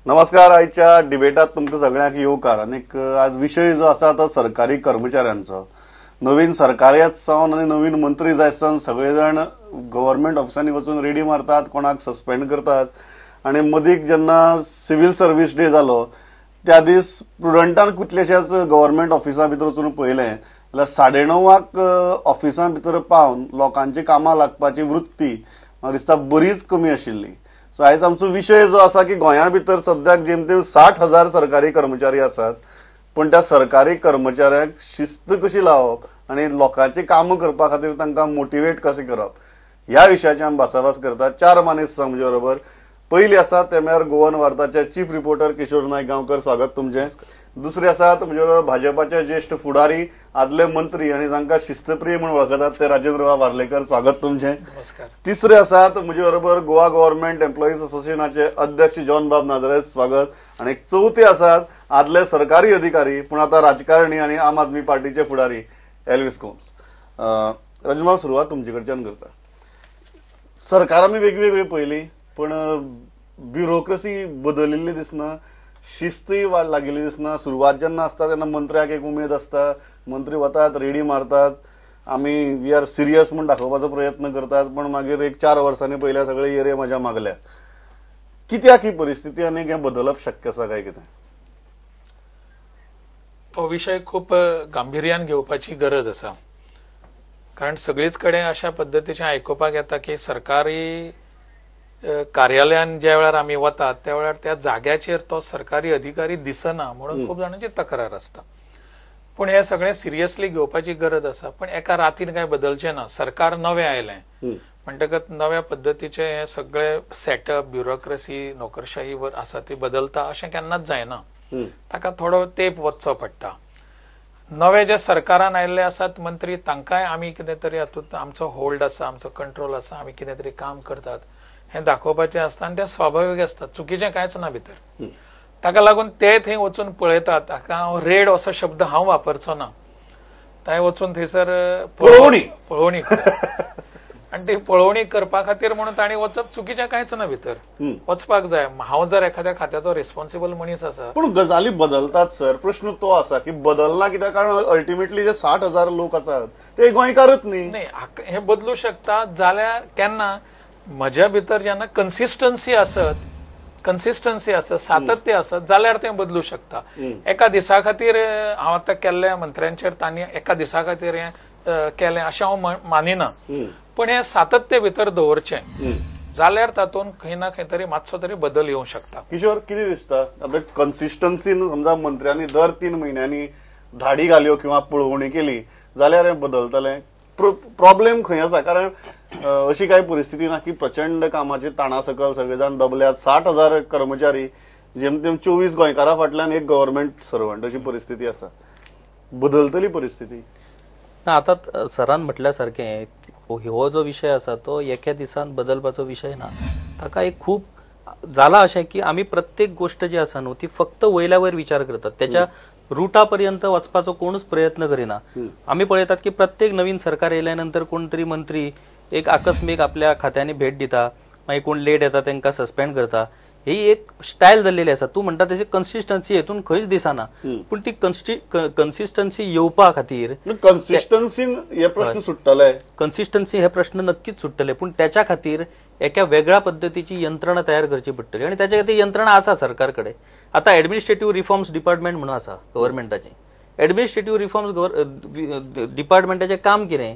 नमस्कार. आयच्या डिबेटात तुमकां सगळ्यांक येवकार. आनीक आज विशय जो आसा तो सरकारी कर्मचाऱ्यांचो. नवीन सरकार येत सावन आनी नवीन मंत्री जायत सावन सगळे जाण गव्हर्नमेंट ऑफिसांनी वचून रेडी मारतात, कोणाक सस्पेंड करतात. आनी मदीक जेन्ना सिव्हिल सर्व्हिस डे जालो त्या दीस स्टुडंटान कितलेशेच गव्हर्नमेंट ऑफिसां भितर वचून पळयलें जाल्यार 9:30 ऑफिसां भितर पावन लोकांची कामां लागपाची वृत्ती म्हाका दिसता बरीच कमी आशिल्ली. सो आयज आमचो विशय जो आसा की गोंया भितर सद्याक जेमतेम 60,000 सरकारी कर्मचारी आसात, पण त्या सरकारी कर्मचाऱ्यांक शिस्त कशी लावप आनी लोकांची कामां करपा खातीर तांकां मोटिवेट कशें करप ह्या विशयाची आमी भासाभास करतात. 4 मानेस्त म्हजे बरोबर. पयली आसात ते म्हळ्यार Goan वार्ताचे chief reporter Kishore Naik Gaonkar. स्वागत तुमचें. दुसरे आसात म्हजे बरोबर भाजपाचे ज्येष्ठ फुडारी, आदले मंत्री आनी जांकां शिस्तप्रिय म्हणून वळखतात ते राजेंद्र वार्लेकर. स्वागत तुमचें. नमस्कार. तिसरे आसात म्हजे बरोबर गोवा गव्हर्नमेंट एम्प्लॉईज असोसिएशनाचे अध्यक्ष जॉन बाब नाझारेथ. स्वागत. आनी चौथे आसात आदले सरकारी अधिकारी पूण आतां राजकारणी आनी आम आदमी पार्टीचे फुडारी एल्विस कोम्स. राजेंद्र बाब, सुरवात तुमचे कडच्यान करता. सरकार आमी वेगवेगळी पळयली, पण ब्युरोक्रेसी बदलिल्ली दिसना, शिस्तूय वाड लागिल्ली दिसना. सुरवात जेन्ना आसता तेन्ना मंत्र्याक एक उमेद आसता, मंत्री वतात, रेडी मारतात, आमी वी आर सिरियस म्हूण दाखोवपाचो प्रयत्न करतात, पण मागीर एक 4 वर्सांनी पयल्या सगळे येरे मजा मागल्या. कित्याक ही परिस्थिती आनी हें बदलप शक्य आसा काय कितें? हो विषय खूप गांभीर्यान घेवपाची गरज आसा. कारण सगळीच कडेन अशा पद्दतीचें आयकुपाक येता की सरकारी कार्यालयान ज्या वेळार आमी वतात त्या वेळार त्या जाग्याचेर तो सरकारी अधिकारी दिसना म्हणून खूप जाणांची तक्रार आसता. पूण हे सगळें सिरियसली घेवपाची गरज आसा. पण एका रातीन काय बदलचें ना. सरकार नवें आयलें म्हणटकच नव्या पद्दतीचे हे सगळे सेटअप, ब्युरोक्रेसी, नोकरशाही आसा ती बदलता अशें केन्नाच जायना. ताका थोडो तेंप वचचो पडटा. नवे जे सरकारान आयिल्ले आसात मंत्री तांकांय आमी कितें तरी हातूंत आमचो होल्ड आसा, आमचो कंट्रोल आसा, आमी कितें तरी काम करतात हें दाखोवपाचें आसता. आनी तें स्वाभावीक आसता, चुकीचें कांयच ना भितर. ताका लागून ते थंय वचून पळयतात. हाका हांव रेड असो शब्द हांव वापरचो ना. थंय वचून थंयसर पळोवणी आनी ती पळोवणी करपा खातीर म्हणून तांणी वचप चुकीचें कांयच ना भितर. वचपाक जाय. हांव जर एखाद्या खात्याचो रिस्पॉन्सिबल मनीस आसा. पूण गजाली बदलतात सर. प्रश्न तो आसा की बदलना कित्याक? कारण अल्टिमेटली जे 60,000 लोक आसात ते गोंयकारच न्ही. हे बदलू शकता जाल्यार केन्ना म्हज्या भितर जेन्ना कन्सिस्टन्सी आसत, सातत्य आसत जाल्यार तें बदलू शकता. एका दिसा खातीर हांव आतां केल्ल्या मंत्र्यांचेर तांणी एका दिसा खातीर हें केलें अशें हांव मानिना. पण हें सातत्य भितर दवरचें जाल्यार तातूंत खंय ना खंय तरी मातसो तरी बदल येवंक शकता. किशोर, कितें दिसता आतां कन्सिस्टन्सीन समजा मंत्र्यांनी दर 3 म्हयन्यांनी धाडी घाल्यो किंवा पळोवणी केली जाल्यार हें बदलतलें? प्रॉब्लेम खंय आसा? कारण अशी काही परिस्थिती ना की प्रचंड कामाची ताणा सकल सगळे जाण दबल्यात. 60,000 कर्मचारी, जेमतेम 24 गोंयकारां फाटल्यान एक गव्हर्नमेंट सर्वंट, अशी परिस्थिती आसा. बदलतली परिस्थिती? आता सरान म्हटल्या सारखें हो जो विषय आसा तो एका दिसान बदलपाचो विषय ना. ताका एक खूप जाला अशें की आमी प्रत्येक गोष्ट जी आसा न्हू ती फक्त वयल्या वयर विचार करतात, त्याच्या रुटापर्यंत वचपाचो कोणूच प्रयत्न करिना. आमी पळयतात की प्रत्येक नवीन सरकार येयल्या नंतर कोण तरी मंत्री एक आकस्मीक आपल्या खात्यांनी भेट दिता, मागीर कोण लेट येता तांकां सस्पेंड करता. ही एक स्टायल जाल्लेली आसा. तूं म्हणटा तशी कन्सिस्टन्सी हेतून खंयच दिसना. पूण ती कन्सिस्टन्सी येवपा खातीर कन्सिस्टन्सीन हे प्रश्न सुट्टले. कन्सिस्टन्सी हे प्रश्न नक्कीच सुट्टले. पूण त्याच्या खातीर एका वेगळ्या पद्धतीची यंत्रणा तयार करची पडटली आनी त्याच्या खातीर यंत्रणा आसा सरकार कडेन. आता एडमिनिस्ट्रेटिव्ह रिफॉर्म्स डिपार्टमेंट म्हणून आसा गव्हर्नमेंटाचें. एडमिनिस्ट्रेटिव्ह रिफॉर्म्स डिपार्टमेंटाचें काम कितें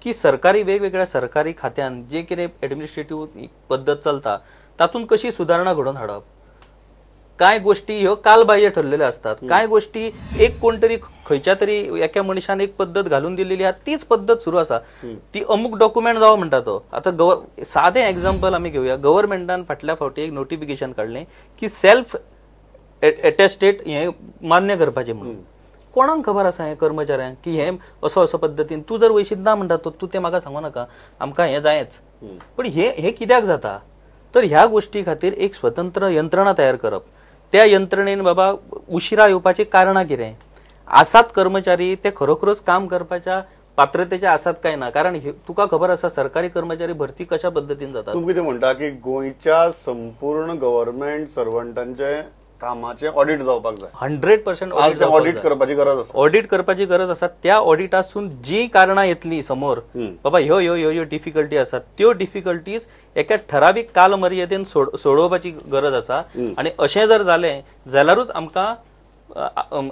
की सरकारी वेगवेगळ्या सरकारी खात्यान जे कितें एडमिनिस्ट्रेटिव्ह पद्दत चलता तातूंत कशी सुदारणा घडोवन हाडप. कांय गोष्टी ह्यो कालबाह्य ठरलेल्यो आसतात. कांय गोष्टी एक कोण तरी खंयच्या तरी एका मनशान एक पद्दत घालून दिलेली आहा, तीच पद्दत सुरू आसा. ती अमूक डॉक्युमेंट जावं म्हणटा तो. आतां सादें एक्झाम्पल आमी घेवया. गव्हर्नमेंटान फाटल्या फावटी एक नोटिफिकेशन काडलें की सेल्फ एटेस्टेड हें मान्य करपाचें म्हणून. कोणाक खबर आसा हें कर्मचाऱ्यांक की हें असो पद्दतीन तूं जर वयशीत ना म्हणटा तो तूं तें म्हाका सांगू नाका, आमकां हें जायच. पण हें कित्याक जाता? तर ह्या गोष्टी खातीर एक स्वतंत्र यंत्रणा तयार करप. त्या यंत्रणेन बाबा उशिरा येवपाची कारणां कितें आसात? कर्मचारी ते खरोखरच काम करपाच्या पात्रतेचे आसात काय ना, कारण तुका खबर आसा सरकारी कर्मचारी भरती कशा पद्धतीन जातात. तुम्ही कितें म्हणटा की गोंयच्या संपूर्ण गव्हर्नमेंट सर्वंटांचे कामाचे ऑडिट जावपाक जाय. 100% ऑडिट करपाची गरज आसा. ऑडिट करपाची गरज आसा. त्या ऑडिटासून जी कारणां येतली समोर, बाबा ह्यो ह्यो ह्यो ह्यो डिफिकल्टी आसात, त्यो डिफिकल्टीज एका ठरावीक कालमर्यादेन सोडोवपाची गरज आसा. आणि अशें जर जालें जाल्यारूच आमकां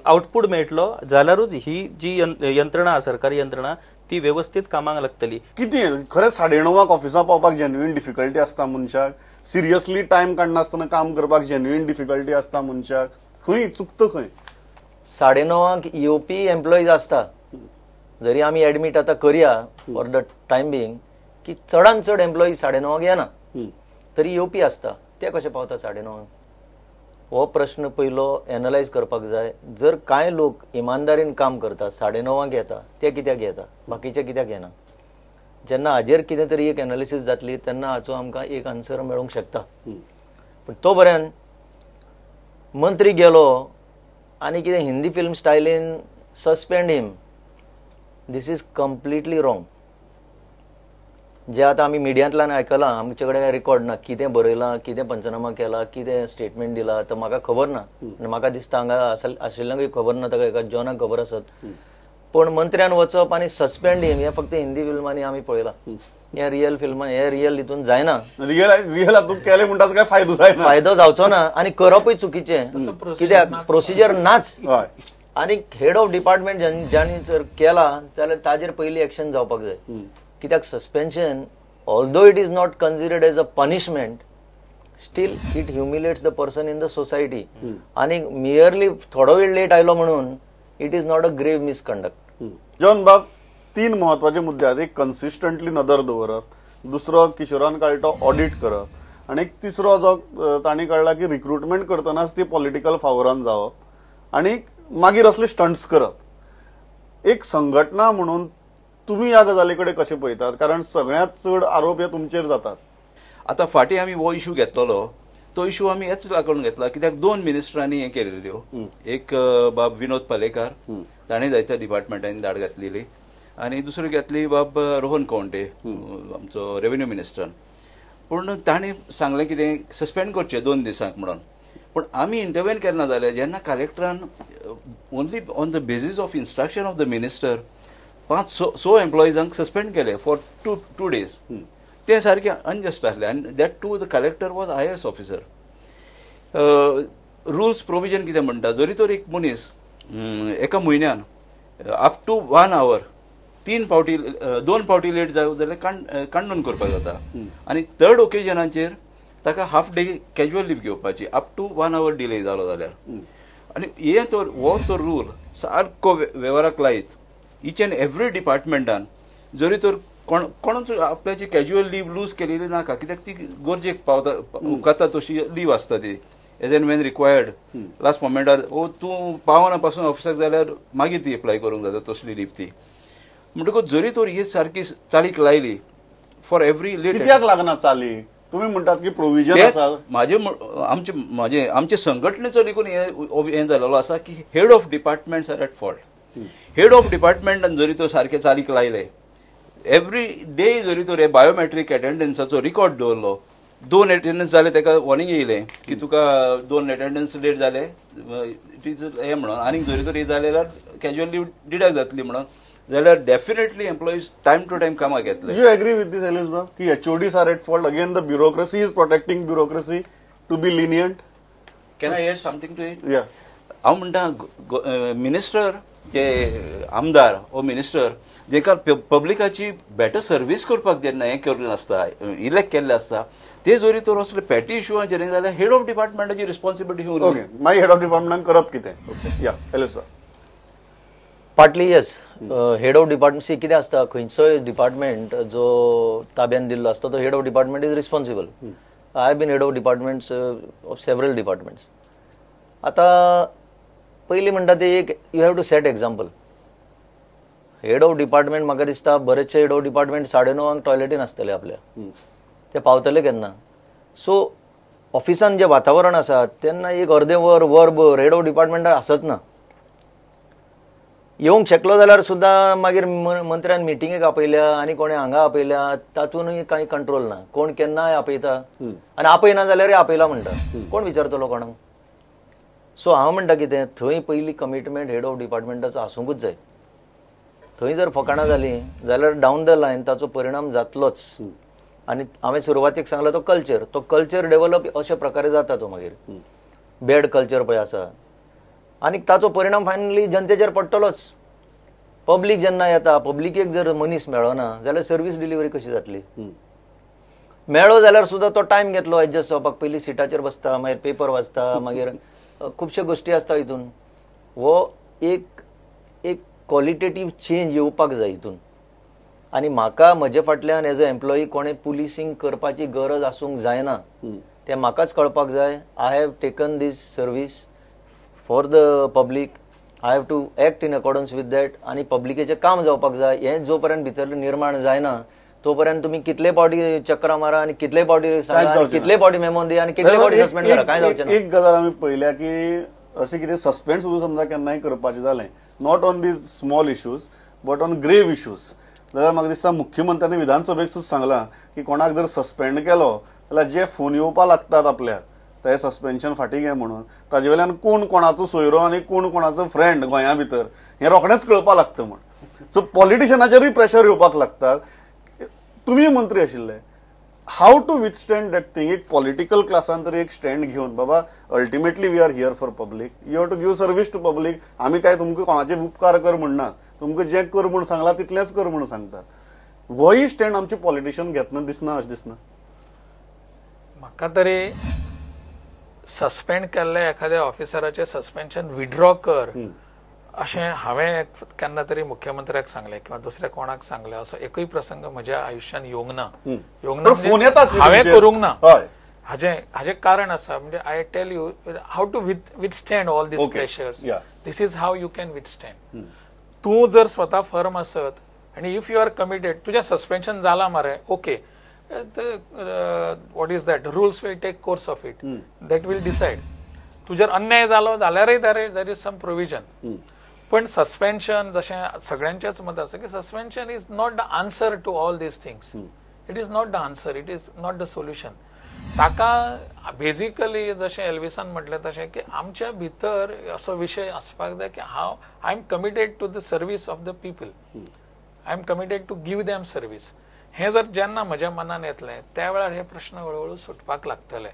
आउटपुट मेळटलो, जाल्यारूच ही जी यंत्रणा सरकारी यंत्रणा ती व्यवस्थित कामाक लागतली. कितें खरें 9:30 ऑफिसां पावपाक जेन्युइन डिफिकल्टी आसता मनशाक, सिरियसली टायम काडनासतना काम करपाक जेन्युइन डिफिकल्टी आसता मनशाक, खंय चुकता खंय? 9:30 येवपी एम्प्लॉईज आसता. जरी आमी एडमीट आतां करया फॉर द टायम बिंग की चडांत चड एम्प्लॉईज 9:30 येना, तरी येवपी आसता. ते कशें पावता 9:30? हो प्रश्न पयलो एनालायज करपाक जाय. जर कांय लोक इमानदारीन काम करता 9:30 येता, ते कित्याक येता, बाकीचे कित्याक येना? जेन्ना हाजेर कितें तरी एक एनालिसीस जातली तेन्ना हाचो आमकां एक आन्सर मेळूंक शकता. पूण तो पर्यंत मंत्री गेलो आनी कितें हिंदी फिल्म स्टायलीन suspend him, this is completely wrong. जे आतां आमी मिडियांतल्यान आयकलां, आमचे कडेन रेकॉर्ड ना कितें बरयलां, कितें पंचनामा केला, कितें स्टेटमेंट दिला, तर म्हाका खबर ना. आनी म्हाका दिसता हांगा आशिल्ल्यांकूय खबर ना, ताका एका जॉनाक खबर आसत. पण मंत्र्यान वचप आनी सस्पेंड हिम हें फक्त हिंदी फिल्मांनी आमी पळयलां. हें रियल फिल्मान, हें रियल हितून जायना. रियल हातूंत केलें म्हणटा काय फायदो जायना, फायदो जावचो ना. आनी करपूय चुकीचें, कित्याक प्रोसिजर नाच. आनी हेड ऑफ डिपार्टमेंट ज्यांनी जर केला जाल्यार ताजेर पयली एक्शन जावपाक जाय. कित्याक suspension, although it is not considered as a punishment, still it humiliates the person in the society. आनी मियरली थोडो वेळ लेट आयलो म्हणून it is not a grave misconduct. John बाब, 3 महत्वाचे मुद्दे आहेत. एक कन्सिस्टंटली नदर दवरप, दुसरो किशोरान काडटो ऑडिट करप, आणि एक तिसरो जो तांणी काडला की रिक्रुटमेंट करतनाच ती पॉलिटिकल फावरान जावप, आणि मागीर असले स्टंट्स करप. एक संघटना म्हणून तुम्ही या गजालीकडे कशे पळयतात? कारण सगळ्यात चड आरोप हे तुमचेर जातात. आता फाटी आमी हो इशू घेतलो, तो इशू आमी हेच लागून घेतला कित्याक 2 मिनिस्टरांनी हे केलेल्यो. एक बाब विनोद पालेकार, ताणें जायत्या डिपार्टमेंटांनी दाड घातलेली, आनी दुसरी घेतली बाब रोहन कौंटे, आमचो रेव्हेन्यू मिनिस्टर. पूण ताणें सांगलें कितें सस्पेंड करचें 2 दिसांक म्हणून. पूण आमी इंटरव्हेन केन्ना जालें जेन्ना कलेक्टरान only on the basis of instruction of the minister 5-6 एम्प्लॉईजांक सस्पेंड केले फॉर 2 days. ते सारखे अनजस्ट आसले, आनी that to the collector was IAS officer. Rules provision कितें म्हणटा, जरी तर एक मनीस एका म्हयन्यान अप टू 1 hour 2 फावटी लेट जाल्यार कांडून करपाक जाता. आनी 3rd ओकेजनाचेर ताका हाफ डे कॅज्युअल लीव घेवपाची अप टू 1 hour डिले जालो जाल्यार. आनी हो तो रूल सारको वेव्हाराक लायत ईच एंड एवरी डिपार्टमेंटान, जरी तर कोणूच आपल्याची कॅज्युअल लीव लूज केलेली नाका, कित्याक ती गरजेक पावता तशी लीव आसता ती as and when required. Last मोमेंटार तूं पावना पासून ऑफिसाक जाल्यार मागीर ती एप्लाय करूंक जाता तसली लीव ती. म्हणटकूच जरी तर ही सारकी चालीक लायली फॉर एवरी लेट. कित्याक लागना चाली? तुम्ही म्हणटात की प्रोविजन आसा. आमचे संघटनेचो देखून हें जालेलो आसा की head of departments are at fault. Head of डिपार्टमेंटान जरी तो सारखे चालीक लायले, एवरी डे जरी तर हे बायोमेट्रीक एटेंडन्साचो रिकॉर्ड दवरलो, 2 अटेंडन्स जाले ताका वॉर्निंग येयलें की तुका 2 अटेंडन्स लेट जाले इट इज हे म्हणून, आनी जरी तर हे जाले जाल्यार कॅज्युअल लीव डिडक्ट जातली म्हणून, जाल्यार definitely employees time to time कामाक येतले. यू एग्री विथ दिस एलिस बाब की HODs are at fault? Again the bureaucracy is protecting bureaucracy to be lenient. Can I add something to it? Yeah, हांव म्हणटा मिनिस्टर जे आमदार ओ मिनिस्टर जेका पब्लिकाची बेटर सर्वीस करपाक जेन्ना हें करून आसता, इलेक्ट केल्ले आसता, ते जरी तर असले पॅटी इशूवाचेर जाल्यार हेड ऑफ डिपार्टमेंटाची रिस्पॉन्सिबिलिटी घेवन. ओके, मागीर हेड ऑफ डिपार्टमेंटान करप कितें? या एलिस बाब. Partly yes. Head of department कितें आसता, खंयचोय डिपार्टमेंट जो ताब्यान दिल्लो आसता तो head of department is responsible. I have been head of departments of several departments. आतां पयलीं म्हणटा ते एक you have to set example. Head of department म्हाका दिसता बरेचशे हेड ऑफ डिपार्टमेंट 9:30 टॉयलेटीन आसतले आपल्या, ते पावतले केन्ना? सो ऑफिसान जे वातावरण आसा तेन्ना एक अर्दें वरभर हेड ऑफ डिपार्टमेंटार आसच ना. येवंक शकलो जाल्यार सुद्दां मागीर मंत्र्यान मिटिंगेक आपयल्या आनी कोणें हांगा आपयल्या, तातूंतय कांय कंट्रोल ना. कोण केन्नाय आपयता आनी आपयना जाल्यार आपयला म्हणटा. कोण विचारतलो कोणाक? सो हांव म्हणटा कितें, थंय पयली कमिटमेंट हेड ऑफ डिपार्टमेंटाचो आसूंकूच जाय. थंय जर फकाणां जालीं जाल्यार डावन द लायन ताचो परिणाम जातलोच. आनी हांवें सुरवातेक सांगला तो कल्चर डेव्हलप अशा प्रकारे जाता. तो मागीर बॅड कल्चर पळय आसा आनी ताचो परिणाम फायनली जनतेचेर पडटलोच. पब्लीक जेन्ना येता, पब्लिकेक जर मनीस मेळना जाल्यार सर्वीस डिलिव्हरी कशी जातली? मेळ्ळो जाल्यार सुद्दां तो टायम घेतलो एडजस्ट जावपाक. पयलीं सिटाचेर बसता, मागीर पेपर वाचता, मागीर खुबश्यो गोश्टी आसता हितून. हो एक क्वॉलिटेटीव चेंज येवपाक जाय हितून. आनी म्हाका म्हजे फाटल्यान एज अ एम्प्लॉई कोणें पुलिसींग करपाची गरज आसूंक जायना तें म्हाकाच कळपाक जाय. I have taken this service for the public. I have to act in accordance with that. आनी पब्लिकेचें काम जावपाक जाय. हें जो पर्यंत भितर निर्माण जायना तो पर्यंत तुम्ही कितले पावटी चक्रा मारा आनी कितले पावटी सांगा, कितले पावटी मेमो दिया आनी कितले पावटी सस्पेंड करा, काय जावचें ना. एक गजाल आमी पळयल्या की अशें कितें सस्पेंड सुद्दां समजा केन्नाय करपाचें जालें, not on these small issues but on ग्रेव इश्यूज, जाल्यार म्हाका दिसता मुख्यमंत्र्यांनी विधानसभेक सुद्दां सांगलां की कोणाक जर सस्पेंड केलो जाल्यार जे फोन येवपा लागतात आपल्याक ते सस्पेन्शन फाटीं घे म्हणून, ताजे वयल्यान कोण कोणाचो सोयरो आनी कोण कोणाचो फ्रेंड गोंया भितर हें रोखडेंच कळपा लागता म्हण. सो पॉलिटिशियनाचेरूय प्रेशर येवपाक लागता. तुम्ही मंत्री आशिल्ले, how to withstand that thing? एक पॉलिटिकल क्लासान तरी एक स्टँड घेवन बाबा ultimately we are here for public, you have to give service to public. आमी काय तुमकां कोणाचे उपकार कर म्हणनात, तुमकां जें कर म्हूण सांगलां तितलेंच कर म्हणून सांगतात. होय स्टँड आमचे पॉलिटिशियन घेतना दिसना अशें दिसना म्हाका तरी. सस्पेंड केल्ल्या एखाद्या ऑफिसराचे सस्पेन्शन विड्रॉ कर अशें हांवें केन्ना तरी मुख्यमंत्र्याक सांगलें किंवा दुसऱ्या कोणाक सांगलें असो एकूय प्रसंग म्हज्या आयुश्यान येवंक ना. हांवें करूंक ना. हाजें कारण आसा. म्हणजे I tell you how to withstand all these pressures. This is how you can withstand. तूं जर स्वता फर्म आसत आनी इफ यू आर कमिटेड, तुजें सस्पेन्शन जालां मरे, okay, what is that? Rules will take course of it. That will decide. तुजर अन्याय जालो जाल्यारय there is some provision. पण सस्पेन्शन जशें सगळ्यांचेच मत आसा की suspension is not the answer to all this things. It is not the answer, it is not the solution. ताका बेजिकली जशें एल्विसान म्हटलें तशें की आमच्या भितर असो विशय आसपाक जाय की हांव I am committed to the service of the people. I am committed to give them service. हे जर जेन्ना म्हज्या मनान येतलें त्या वेळार हे प्रश्न हळूहळू सुटपाक लागतले.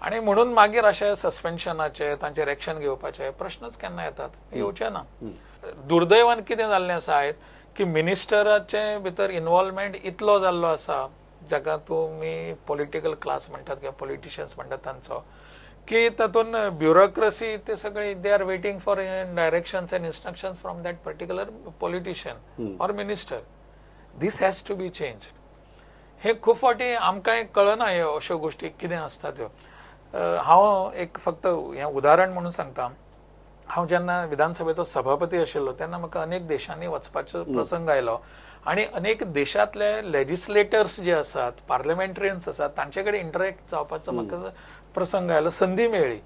आणि म्हणून मागीर अशे सस्पेन्शनाचे तांचेर एक्शन घेवपाचे प्रश्नच केन्ना येतात, येवचे ना. दुर्दैवान कितें जाल्लें आसा आयज की मिनिस्टराचे भितर इन्वॉल्वमेंट इतलो जाल्लो आसा, जाका तुमी पॉलिटिकल क्लास म्हणटात किंवा पॉलिटिशियन्स म्हणटात तांचो, की तातूंत ब्युरोक्रेसी ते सगळे they are waiting for directions end instructions from that particular politician or minister. This has to be changed. हे खूब फावटी आमकांय कळना ह्यो अश्यो गोश्टी कितें आसता त्यो. हांव एक फक्त हें उदाहरण म्हणून सांगता. हांव जेन्ना विधानसभेचो सभापती आशिल्लो तेन्ना म्हाका अनेक देशांनी वचपाचो प्रसंग आयलो आनी अनेक देशांतले लेजिस्लेटर्स जे आसात, पार्लमेंटरियन्स आसात, तांचे कडेन इंटरॅक्ट जावपाचो म्हाका प्रसंग आयलो, संदी मेळ्ळी.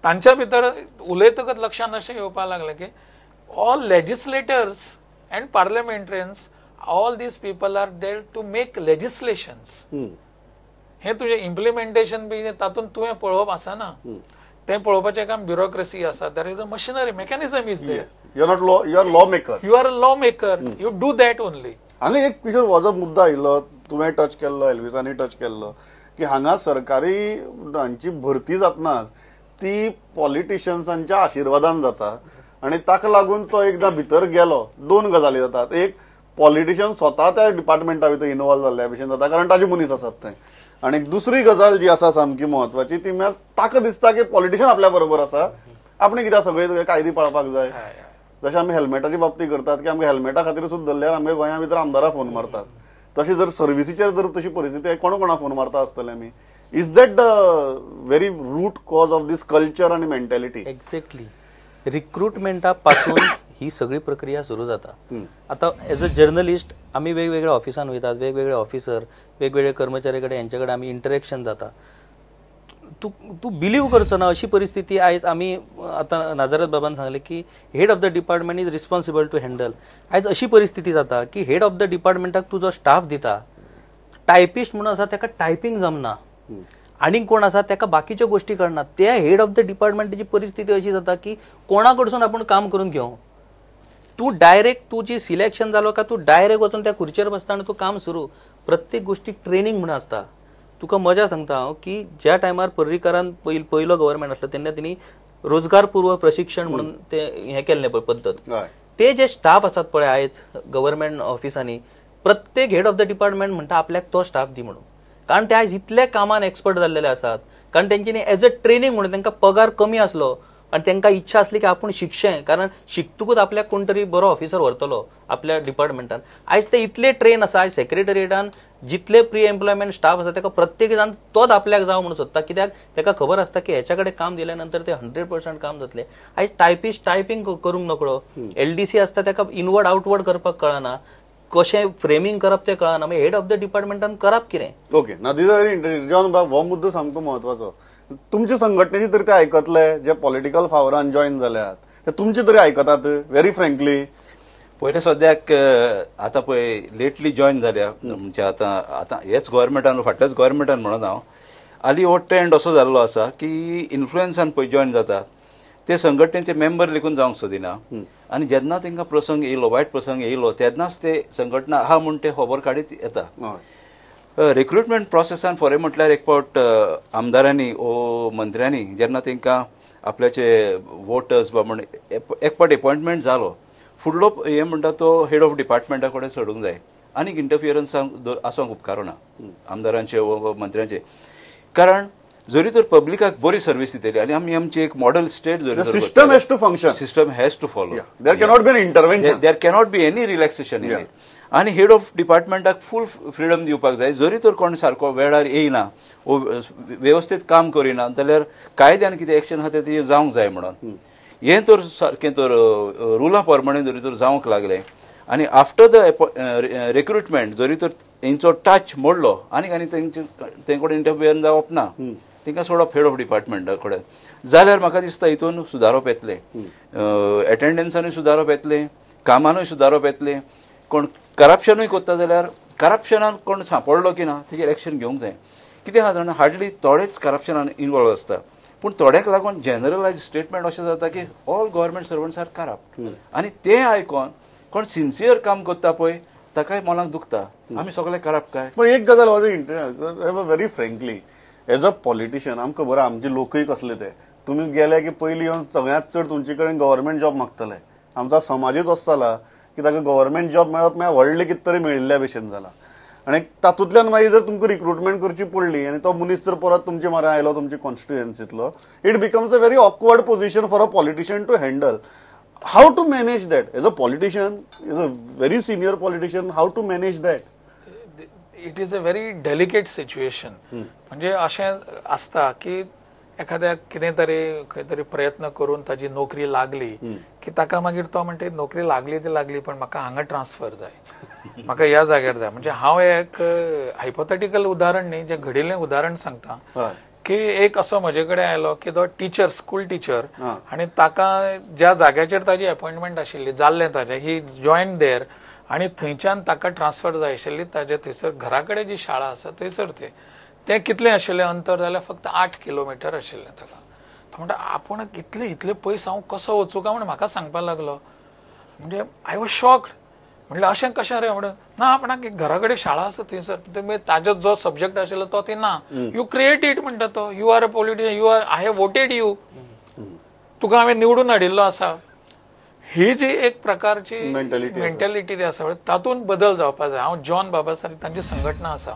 तांच्या भितर उलयतकच लक्षांत अशें येवपाक लागलें की all legislators and parliamentarians, all these people are there to make legislations. हे तुझे इम्प्लिमेंटेशन बी तातूंत तुवें पळोवप आसना. तें पळोवपाचें काम ब्युरोक्रेसी आसा. There is a machinery mechanism is there. You are not law, you are law maker. You are a law maker. You do that only. हांगा एक किशोर हो जो मुद्दा आयिल्लो, तुवें टच केल्लो, एल्विसांनी टच केल्लो, की हांगा सरकारी हांची भरती जातनाच ती पॉलिटिशियन्सांच्या आशिर्वादान जाता आनी ताका लागून तो एकदां भितर गेलो, दोन गजाली जातात. एक, पॉलिटिशियन स्वता त्या डिपार्टमेंटा भितर इन्वॉल्व जाल्ल्या भशेन जाता कारण ताजे मनीस आसात थंय. आनी दुसरी गजाल जी आसा सामकी म्हत्वाची ती म्हळ्यार ताका दिसता की पॉलिटिशियन आपल्या बरोबर आसा, आपणे कित्याक सगळे कायदे पाळपाक जाय. जशें आमी हेल्मेटाची बाबती करतात की आमकां हेल्मेटा खातीर सुद्दां धरल्यार आमच्या गोंया भितर आमदारा फोन मारतात. तशी जर सर्विसीचेर जर तशी परिस्थिती कोणा फोन मारता आसतले आमी. Is that the very root cause of this culture आनी मेंटॅलिटी? एक्झॅक्टली. रिक्रुटमेंटा पासून ही सगळी प्रक्रिया सुरू जाता. आता एज अ जर्नलिस्ट आम्ही वेगवेगळ्या ऑफिसान वयतात, वेगवेगळे ऑफिसर, वेगवेगळे कर्मचारी कडेन, यांच्याकडे आम्ही इंटरॅक्शन जाता. तू बिलीव करचो ना अशी परिस्थिती आयज आमी आतां नाझारत बाबान सांगले की head of the department is responsible to handle. आयज अशी परिस्थिती जाता की हेड ऑफ द डिपार्टमेंटाक तू जो स्टाफ दिता टायपिस्ट म्हणून आसा ताका टायपिंग जमना आनीक कोण आसा ताका बाकीच्यो गोष्टी कळना. त्या हेड ऑफ द डिपार्टमेंटाची परिस्थिती अशी जाता की कोणा कडसून आपण काम करून घेवं. तू डायरेक्ट तुजी सिलेक्शन जालो का तू डायरेक्ट वचून त्या खुर्चेर बसता आनी तू काम सुरू. प्रत्येक गोष्टीक ट्रेनिंग म्हणून आसता. तुका मजा सांगता हांव की ज्या टायमार पर्रीकारान पयलो गव्हर्मेंट आसलो तेन्ना तेणी रोजगार पूर्व प्रशिक्षण म्हणून ते हे केल्ले पळय पद्दत. ते जे स्टाफ आसात पळय आयज गव्हर्मेंट ऑफिसांनी प्रत्येक हेड ऑफ द डिपार्टमेंट म्हणटा आपल्याक तो स्टाफ दी म्हणून. कारण ते आयज इतले कामान एक्सपर्ट जाल्लेले आसात. कारण तेंच्यांनी एज अ ट्रेनिंग म्हणून तांकां पगार कमी आसलो आणि तांकां इच्छा आसली की आपूण शिकचें. कारण शिकतकूच आपल्याक कोण तरी बरो ऑफिसर व्हरतलो आपल्या डिपार्टमेंटान. आयज ते इतले ट्रेन आसा. आयज सेक्रेटरिएटान जितले प्री एम्प्लॉयमेंट स्टाफ आसा ताका प्रत्येक जाण तोच आपल्याक जावं म्हणून सोदता. कित्याक ताका खबर आसता की हेच्या कडेन काम दिल्या नंतर ते 100% काम जातले. आयज टायपिस्ट टायपिंग करूंक नकळो. LDC आसता ताका इनवर्ड आउटवर्ड करपाक कळना. कशें फ्रेमिंग करप ते कळना. मागीर हेड ऑफ द डिपार्टमेंटान करप कितें. ओके ना दिस व्हेरी इंटरेस्टिंग. जॉन बाब हो मुद्दो सामको महत्वाचो. तुमच्या संघटनेची तरी ते आयकतले जे पॉलिटिकल फावरान जॉईन जाल्यात ते तुमचे तरी आयकतात व्हेरी फ्रँकली. पयले सद्याक आतां पळय लेटली जॉईन जाल्या म्हणजे आतां हेच गव्हर्मेंटान फाटल्याच गव्हर्मेंटान म्हणून हांव आली हो ट्रेंड असो जाल्लो आसा की इन्फ्लुएन्सान पळय जॉईन जातात ते संघटनेचे मेंबर लेखून जावंक सोदिना. आनी जेन्ना तांकां प्रसंग येयलो वायट प्रसंग येयलो तेन्नाच ते संघटना आहा म्हूण ते खबर काडीत येता. रिक्रुटमेंट प्रोसेसान फॉर म्हटल्यार एक फावट आमदारांनी ओ मंत्र्यांनी जेन्ना तांकां आपल्याचे वोटर्स बा म्हण एक फावट अपॉयंटमेंट जालो फुडलो हे म्हणटा तो हेड ऑफ डिपार्टमेंटा कडेन सोडूंक जाय. आनीक इंटरफियरन्स आसूंक उपकारो ना आमदारांचे व मंत्र्यांचे. कारण जरी तर पब्लिकाक बरी सर्व्हिस दितली आनी आमी आमची एक मॉडल स्टेट जरी system has to function. System has to follow. There cannot be an intervention. There cannot be any relaxation in it. आनी हेड ऑफ डिपार्टमेंटाक फूल फ्रिडम दिवपाक जाय. जरी तर कोण सारको वेळार येयना वेवस्थीत काम करिना जाल्यार कायद्यान कितें एक्शन आहा तें जावंक जाय म्हणून. हें तर सारकें तर रुला प्रमाणे जरी तर जावंक लागलें आनी आफ्टर द रिक्रुटमेंट जरी तर हेंचो टच मोडलो आनी तें कडेन इंटरफियर जावप ना तांकां सोडप हेड ऑफ डिपार्टमेंटा कडेन जाल्यार म्हाका दिसता हितून सुदारप येतलें. एटेंडन्सानूय सुदारप येतलें कामानूय सुदारप येतलें. कोण करप्शनूय करता जाल्यार करप्शनान कोण सांपडलो की ना तेजेर एक्शन घेवंक जाय. कितें आहा जाणा हार्डली थोडेच करप्शनान इनवॉल्व आसता पूण थोड्याक लागून जनरलायज स्टेटमेंट अशें जाता की all government servants are corrupt. आनी तें आयकोन कोण सिन्सियर काम करता पळय ताकाय मनाक दुखता आमी सगळे करप्ट काय. पण एक गजाल very frankly age a politician आमकां खबर आमचे लोकय कसले ते. तुमी गेले की पयलीं येवन सगळ्यांत चड तुमचे कडेन गव्हर्मेंट जॉब मागतले. आमचा समाजूच असो जाला की ताका गव्हर्मेंट जॉब मेळप म्हळ्यार व्हडले कितें तरी मेळिल्ल्या भशेन जाला. आनी तातूंतल्यान मागीर जर तुमकां रिक्रुटमेंट करची पडली आनी तो मनीस जर परत तुमचे म्हऱ्या आयलो तुमचे कॉन्स्टिट्युएन्सींतलो it becomes a very awkward position for a politician to handle. How to manage that as a politician is a very senior politician how to manage that. It is a very delicate situation. म्हणजे अशें आसता की एखाद्याक कितें तरी खंय तरी प्रयत्न करून ताजी नोकरी लागली की ताका मागीर तो म्हणटा नोकरी लागली ती लागली पण म्हाका हांगा ट्रान्सफर जाय म्हाका ह्या जाग्यार जाय. म्हणजे हांव एक हायपोथेटिकल उदाहरण न्ही जें घडिल्लें उदाहरण सांगता की एक असो म्हजे कडेन आयलो की तो टीचर स्कूल टीचर आनी ताका ज्या जाग्याचेर ताजी अपॉयंटमेंट आशिल्ली जाल्लें ताजें ही जॉयन देर आनी थंयच्यान ताका ट्रान्सफर जाय आशिल्ली ताजे थंयसर घरा कडेन जी शाळा आसा थंयसर तें कितलें आशिल्लें अंतर जाल्यार फक्त 8 किलोमिटर आशिल्लें ताका. तो म्हणटा आपूण इतले पयस हांव कसो वचूं काय म्हण म्हाका सांगपाक लागलो. म्हणजे आय वॉज शॉक्ड. म्हणलें अशें कशें रे म्हणून ना आपणाक घरा कडेन शाळा आसा थंयसर ताजो जो सब्जेक्ट आशिल्लो तो ती ना यू क्रिएट इट म्हणटा तो. You are a politician I have voted you तुका हांवें निवडून हाडिल्लो आसा. ही जी एक प्रकारची मेंटॅलिटी आसा तातूंत बदल जावपाक जाय. हांव जॉन बाबा सारकी तांची संघटना आसा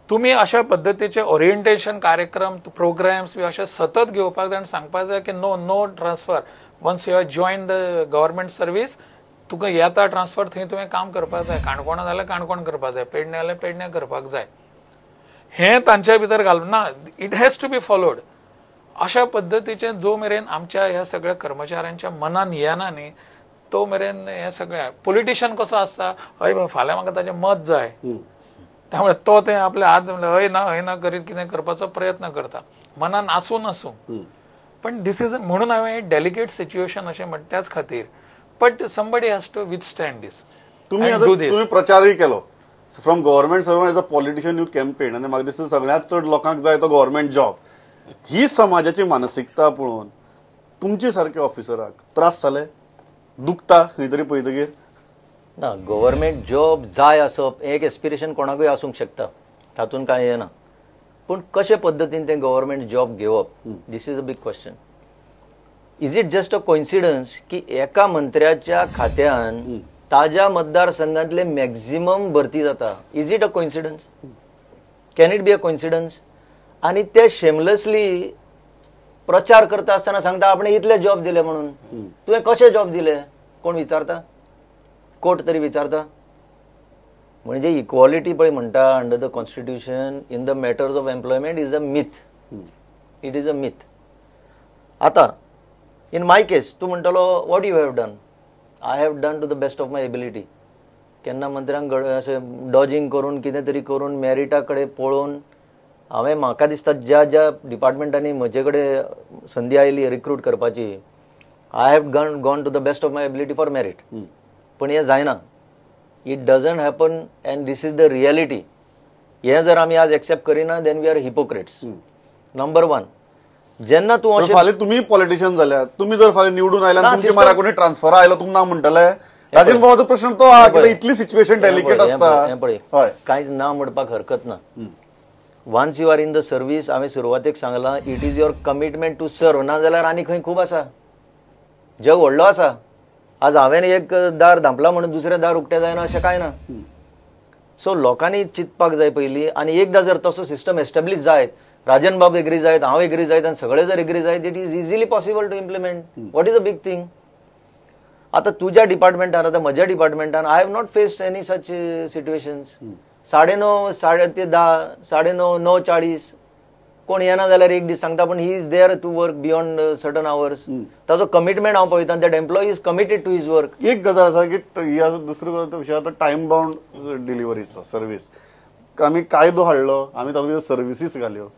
तुम्ही अशा पद्धतीचे ओरिएंटेशन कार्यक्रम प्रोग्राम्स बी अशे सतत घेवपाक जाय आनी सांगपाक जाय की no transfer once you have join the government service तुका येता ट्रान्सफर थंय तुवें काम करपाक जाय. काणकोणा जाल्यार काणकोण करपाक जाय पेडण्या जाल्यार पेडण्या करपाक जाय. हें तांच्या भितर घालून ना it has to be followed. अशा पद्धतीचे जो मेरेन आमच्या ह्या सगळ्या कर्मचाऱ्यांच्या मनान येना न्ही तो मेरेन हे सगळें पॉलिटिशियन कसो आसता हय फाल्यां म्हाका ताजें मत जाय त्यामुळे तो ते आपले हात हय ना करीत कितें करपाचो प्रयत्न करता. मनान आसूं नासूं पण दिस इज म्हणून हांवें डेलिकेट सिच्युएशन अशें म्हणटाच खातीर but somebody has to withstand दीस. तुम्ही प्रचारय केलो from government servant age a politician you campaign आनी म्हाका दिसता सगळ्यांत चड लोकांक जाय तो गव्हर्नमेंट जॉब. ही समाजाची मानसिकता पळोवन तुमचे सारके ऑफिसराक त्रास जाले, दुखता खंय तरी पळयतकीर? ना, गव्हर्नमेंट जॉब जाय आसप एक एस्पिरेशन कोणाकूय आसूंक शकता, तातूंत कांय हें ना. पूण कशे पद्दतीन तें गव्हर्नमेंट जॉब घेवप, this is a big question. Is it just a coincidence की एका मंत्र्याच्या खात्यान ताज्या मतदारसंघातले मॅक्झिमम भरती जाता? Is it a coincidence? Can it be a coincidence? आनी ते शेमलेसली प्रचार करता आसतना सांगता आपण इतले जॉब दिले म्हणून. तुवें कशे जॉब दिले कोण विचारता? कोर्ट तरी विचारता? म्हणजे इक्वॉलिटी पळय म्हणटा under the constitution in the matters of employment is a myth. It is a myth. आता इन माय केस तूं म्हणटलो what you have done? I have done to the best of my ability. केन्ना मंत्र्यांक अशें dodging करून कितें तरी करून मेरिटा कडेन पळोवन हांवें म्हाका दिसता ज्या ज्या डिपार्टमेंटांनी म्हजे कडेन संदी आयली रिक्रूट करपाची, I have gone to the best of my ability for merit. पण हें जायना. It doesn't happen and this is the reality. हें जर आमी आज एक्सेप्ट करिना then we are hypocrites. Number one, जेन्ना तूं अशें फाल्यां तुमी पॉलिटिशियन जाल्यात, तुमी जर फाल्यां निवडून आयल्यार तुमच्या म्हऱ्या कोणी ट्रान्सफर आयलो तुमकां ना म्हणटले? राजन बाबाचो प्रश्न तो आहा की इतली सिच्युएशन डेलिकेट आसता. हय, कांयच ना म्हणपाक हरकत ना. Once you are in the service, हांवें सुरवातेक सांगलां, it is your commitment to serve. ना जाल्यार आनी खंय खूब आसा. जग व्हडलो आसा. आज हांवें एक दार धांपला म्हणून दुसरें दार उक्तें जायना अशें कांय ना. सो लोकांनी चिंतपाक जाय पयलीं. आनी एकदां जर तसो सिस्टम एस्टॅब्लीश जायत, राजन बाब एग्री जायत, हांव एग्री जायत आनी सगळे जर एग्री जायत, it is easily possible to implement. What is a big thing? आता तुज्या डिपार्टमेंटान, आता म्हज्या डिपार्टमेंटान I have not faced any such situations. 9:30, 10:30, 9:30, 9:40 कोण येना जाल्यार एक दीस सांगता पण he is there to work beyond certain hours. ताजो कमिटमेंट हांव पळयता. That employee is committed to his work. एक गजाल आसा की दुसरो विशय आतां टायम बाउंड डिलिव्हरीचो सर्व्हिस. आमी कायदो हाडलो, आमी तातूंत सर्व्हिसीस घाल्यो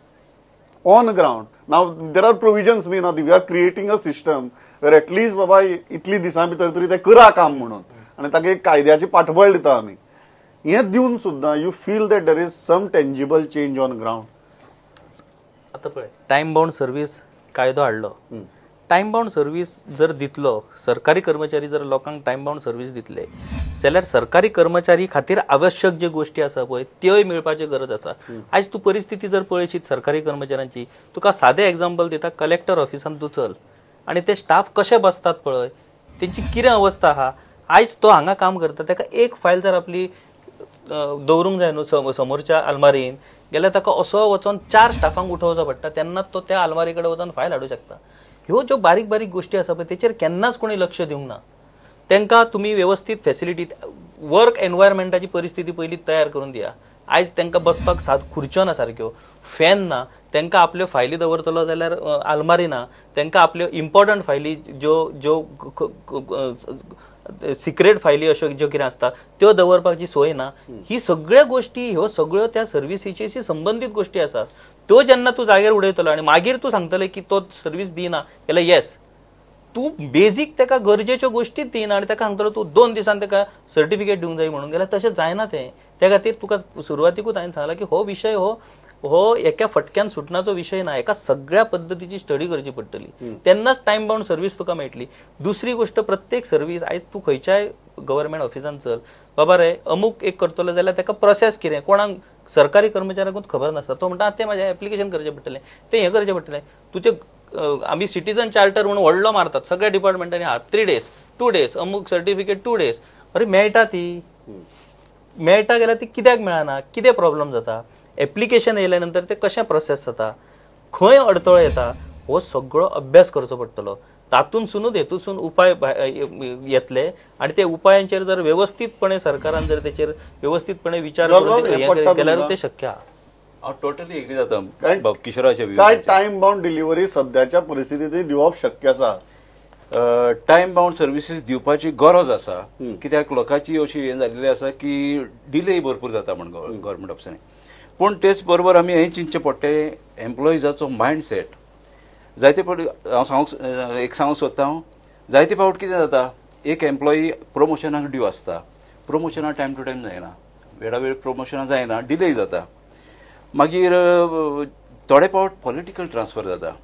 ऑन ग्राउंड. नाव देर आर प्रोविजन्स न्ही. नाव we are creating a system where at least बाबा इतली दिसां भितर तरी ते करा काम म्हणून, आनी ताका एक कायद्याची पाठबळ दिता आमी. हें दिवन सुद्दां you feel that there is some tangible change on ground. आता पळय, टायम बाउंड सर्व्हिस कायदो हाडलो. टायम बाउंड सर्व्हिस जर दितलो, सरकारी कर्मचारी जर लोकांक टायम बाउंड सर्व्हिस दितले जाल्यार सरकारी कर्मचारी खातीर आवश्यक जे गोष्टी आसा पळय त्योय मेळपाची गरज आसा. आयज तूं परिस्थिती जर पळयशीत सरकारी कर्मचाऱ्यांची, तुका सादें एग्जाम्पल दिता. कलेक्टर ऑफिसान तूं चल आनी ते स्टाफ कशे बसतात पळय, तेंची कितें अवस्था आहा. आयज तो हांगा काम करता, ताका एक फायल जर आपली दवरूंक जाय न्हू समोरच्या आलमारीन, जाल्यार ताका असो वचोन 4 स्टाफांक उठोवचो पडटा, तेन्नाच तो त्या आलमारी कडेन वचोन फायल हाडूं शकता. ह्यो ज्यो बारीक बारीक गोष्टी आसा पळय तेचेर केन्नाच कोणी लक्ष दिवंक ना. तांकां तुमी व्यवस्थीत फॅसिलिटी, वर्क एनवायरमेंटाची परिस्थिती पयलीं तयार करून दिया. आयज तांकां बसपाक खुर्च्यो ना सारक्यो, फॅन ना, तांकां आपल्यो फायली दवरतलो जाल्यार आलमारी ना, तांकां आपल्यो इम्पॉर्टंट फायली ज्यो सिक्रेट फायली अश्यो ज्यो कितें आसता त्यो दवरपाची सोय ना. ही सगळ्यो गोष्टी ह्यो सगळ्यो त्या सर्व्हिसीशी संबंधीत गोष्टी आसात. त्यो जेन्ना तूं जाग्यार उडयतलो आनी मागीर तूं सांगतले की तो सर्व्हिस दिना जाल्यार येस, तूं बेजीक ताका गरजेच्यो गोष्टीच दिना आनी ताका सांगतलो तूं 2 दिसान ताका सर्टिफिकेट दिवंक जाय म्हणून, जाल्यार तशें जायना तें. त्या खातीर तुका सुरवातीकूच हांवें सांगलां की हो विशय हो एका फटक्यान सुटण्याचो विशय ना. एका सगळ्या पद्दतीची स्टडी करची पडटली, तेन्नाच टायम बाउंड सर्व्हिस तुका मेळटली. दुसरी गोष्ट, प्रत्येक सर्व्हिस आयज तूं खंयच्याय गव्हर्नमेंट ऑफिसान चल, बाबा रे अमूक एक करतलो जाल्यार ताका प्रोसेस कितें कोणाक सरकारी कर्मचाऱ्यांकूच खबर नासता. तो म्हणटा तें म्हाजें एप्लिकेशन करचें पडटलें, तें हें करचें पडटलें. तुजें आमी सिटीजन चार्टर म्हणून व्हडलो मारतात सगळ्या डिपार्टमेंटांनी, 3 days 2 days अमूक सर्टिफिकेट 2 days. अरे मेळटा गेल्यार ती कित्याक मेळना, कितें प्रॉब्लेम जाता, एप्लिकेशन येयल्या नंतर ते कशें प्रोसेस जाता, खंय अडथळो येता, हो सगळो अभ्यास करचो पडटलो. तातूंतसूनच हेतूसून उपाय येतले आनी ते उपायांचेर जर व्यवस्थीतपणे सरकारान जर तेचेर व्यवस्थीतपणे विचार करून केल्यार ते शक्य आहा. हांव टोटली एग्री जाता किशोराच्या. काय टायम बाउंड डिलिव्हरी सध्याच्या परिस्थितींत दिवप शक्य आसा? टायम बाउंड सर्व्हिसीस दिवपाची गरज आसा, कित्याक लोकांची अशी हें जाल्ली आसा की डिले भरपूर जाता म्हण गव्हर्नमेंट ऑफिसांनी. पूण तेच बरोबर आमी हें चिंतचें पडटलें एम्प्लॉइजाचो मायंडसेट. जायते फावटी हांव सांगूंक सोदतां हांव, जायते फावट कितें जाता, एक एम्प्लॉई प्रमोशनाक ड्यू आसता, प्रमोशनां टायम टू टायम जायना, वेळा प्रमोशनां जायना, डिले जाता. मागीर थोडे फावट पॉलिटिकल ट्रान्सफर जाता.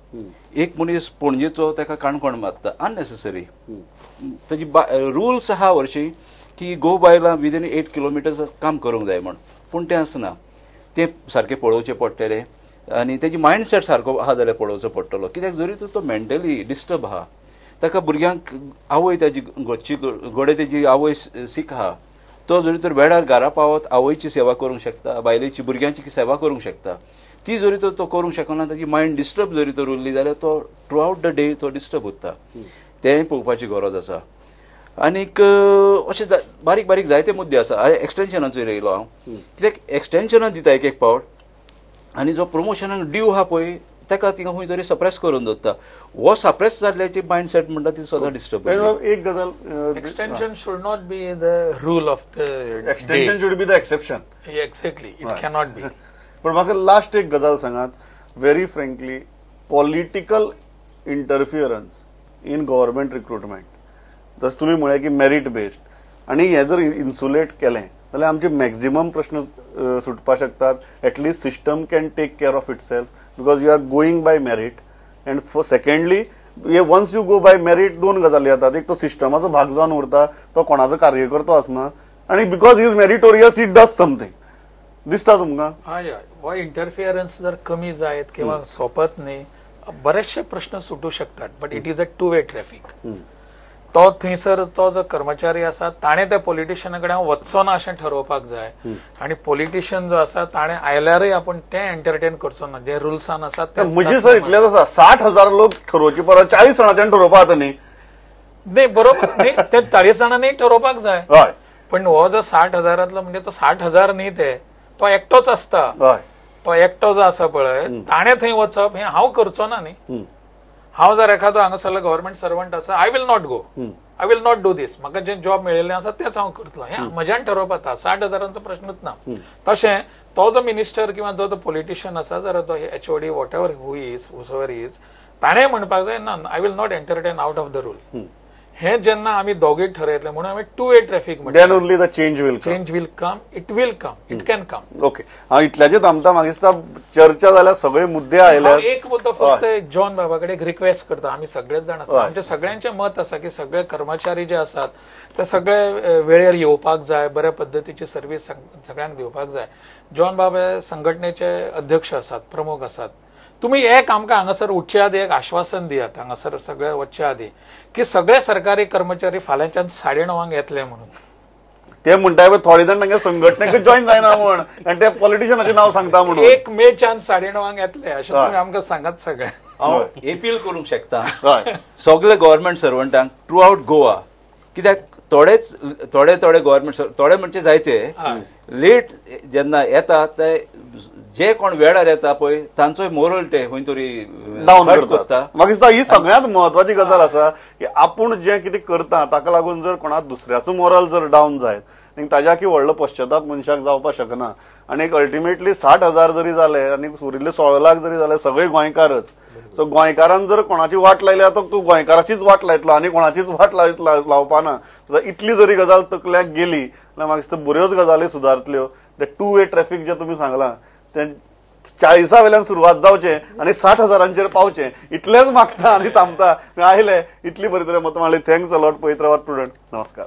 एक मनीस पणजेचो ताका काणकोण मारता अननेसेसरी. ताजी रुल्स आहा वर्षी की गो बायलां विदीन 8 किलोमिटर्स काम करूंक जाय म्हण, पूण तें आसना. तें सारकें पळोवचें पडटलें आनी तेजी मायंडसेट सारको आहा जाल्यार पळोवचो पडटलो. कित्याक जरी तर तो मेंटली डिस्टर्ब आहा, ताका भुरग्यांक आवय ताजी घोडे तेजी आवय सीक आहा, तो जरी तर वेळार घरा पावत आवयची सेवा करूंक शकता, बायलेची भुरग्यांची सेवा करूंक शकता. ती जरी तर तो करूंक शकना, ताजी मायंड डिस्टर्ब जरी तर उरली जाल्यार तो थ्रू आउट द डे तो डिस्टर्ब उरता. तेंय पळोवपाची गरज आसा. आनीक अशे बारीक बारीक जायते मुद्दे आसा. एक्सटेन्शनाचो येयलो हांव, कित्याक एक्सटेन्शनां दिता एक फावट, आनी जो प्रमोशनाक ड्यू आहा पळय ताका थिंगा खंय तरी सप्रेस करून दवरता. हो सप्रेस जाल्ल्याची मायंडसेट म्हणटा ती सदां डिस्टर्ब. एक गजाल, extension should not be the rule of the extension should be the exception. Exactly, it cannot be. पण म्हाका लास्ट एक गजाल सांगात, very frankly, political interference in government recruitment, जसं तुम्ही म्हळें की मेरिट बेस्ड, आणि हे जर इन्सुलेट केलें जाल्यार आमचे मॅक्झिमम प्रश्न सुटपाक शकतात. At least system can take care of itself, because you are going by merit. And secondly, once you go by merit, दोन गजाली येतात. एक तो सिस्टमाचो भाग जावन उरता, तो कोणाचो कार्यकर्तो आसना, आणि because he is meritorious it does something. दिसता तुमकां? हय, हो इंटरफियरन्स जर कमी जायत किंवा सोपत न्ही, बरेचशे प्रश्न सुटू शकतात. But it is a to way traffic. तो थंयसर तो जो कर्मचारी आसा ताणें त्या पॉलिटिशियना कडेन वचचो ना अशें ठरोवपाक जाय. आनी पॉलिटिशियन जो आसा ताणें आयल्यारय आपूण तें एंटरटेन करचो ना, जे रुल्सान आसा ते. म्हजे सर इतलेच आसा, 60,000 लोक ठरोवची परस 40 जाणांच्यान ठरोवपा जाता न्ही. नाही, बरोबर न्ही, ते 40 जाणांनी ठरोवपाक जाय. हय, पण हो जो 60,000 म्हणजे तो 60,000 न्ही, तो एकटोच आसता. हय, तो एकटो जो आसा पळय, ताणें थंय वचप हें हांव करचो ना न्ही. हांव जर एखादो हांगासरलो गव्हर्मेंट सर्वंट आसा, I will not go, I will not do these. म्हाका जे जॉब मेळिल्लें आसा तेच हांव करतलो, हें म्हज्यान ठरोवप जाता. 60,000 प्रश्नूच ना. तशें तो जो मिनिस्टर किंवा जो पॉलिटिशियन आसा, जर तो HOD whatever who is, whosoever is, ताणें म्हणपाक जाय ना, I will not entertain out of the rule. हे जेन्ना आमी दोगूय ठरयतले, म्हणून आमी टू वे ट्रॅफिक म्हणटा. Then only the change will come, it will come, it can come. Okay, हांव इतल्याचेच आमकां म्हाका दिसता चर्चा जाल्यार सगळे मुद्दे आयले. एक मुद्दो फक्त जॉन बाबा कडेन एक रिक्वेस्ट करता. आमी सगळेच जाण आसा, आमचे सगळ्यांचे मत आसा की सगळे कर्मचारी जे आसात ते सगळे वेळेर येवपाक जाय, बऱ्या पद्दतीची सर्व्हिस सगळ्यांक दिवपाक जाय. जॉन बाबा संघटनेचे अध्यक्ष आसात, प्रमुख आसात. तुम्ही एक आमकां हांगासर उठचे आदी एक आश्वासन दियात, हांगासर सगळे वचचे आदी, की सगळे सरकारी कर्मचारी फाल्यांच्यान 9:30 येतले म्हणून. ते म्हणटाय थोडे जाण तांच्या संघटनेक जॉईन जायना म्हण, आनी ते पॉलिटिशियनाचें नांव सांगता म्हणून. 1 मेच्यान 9:30 येतले अशें तुमी आमकां सांगात सगळे. हांव अपील करूंक शकता सगळे गव्हर्मेंट सर्वंटांक थ्रू आउट गोवा. कित्याक थोडे गव्हर्मेंट, थोडे म्हणजे जायते लेट जेन्ना येता ते जे कोण वेळार येता पळय तांचोय मोरल ते खंय तरी डावन करता. म्हाका दिसता ही सगळ्यांत म्हत्वाची गजाल आसा की आपूण जें कितें करता ताका लागून जर कोणा दुसऱ्याचो मोरल जर डावन जायत, ताज्या की व्हडलो पश्चाताप मनशाक जावपाक शकना. आनी अल्टिमेटली 60,000 जरी जाले आनी उरिल्ले 16 लाख जरी जाले, सगळे गोंयकारच. सो गोंयकारान जर कोणाची वाट लायली जाता, तूं गोंयकाराचीच वाट लायतलो आनी कोणाचीच वाट लावपाना. इतली जरी गजाल तकल्याक गेली जाल्यार म्हाका दिसता बऱ्योच गजाली सुदारतल्यो. ते टू वे ट्रॅफिक जे तुमी सांगलां ते 40 वेल्यान सुरवात जावचे आनी 60,000 पावचे, इतलेच मागता आनी थांबता. आयले इतली बरी तरेन मत मारली. Thanks a lot Pavitra prudent. नमस्कार.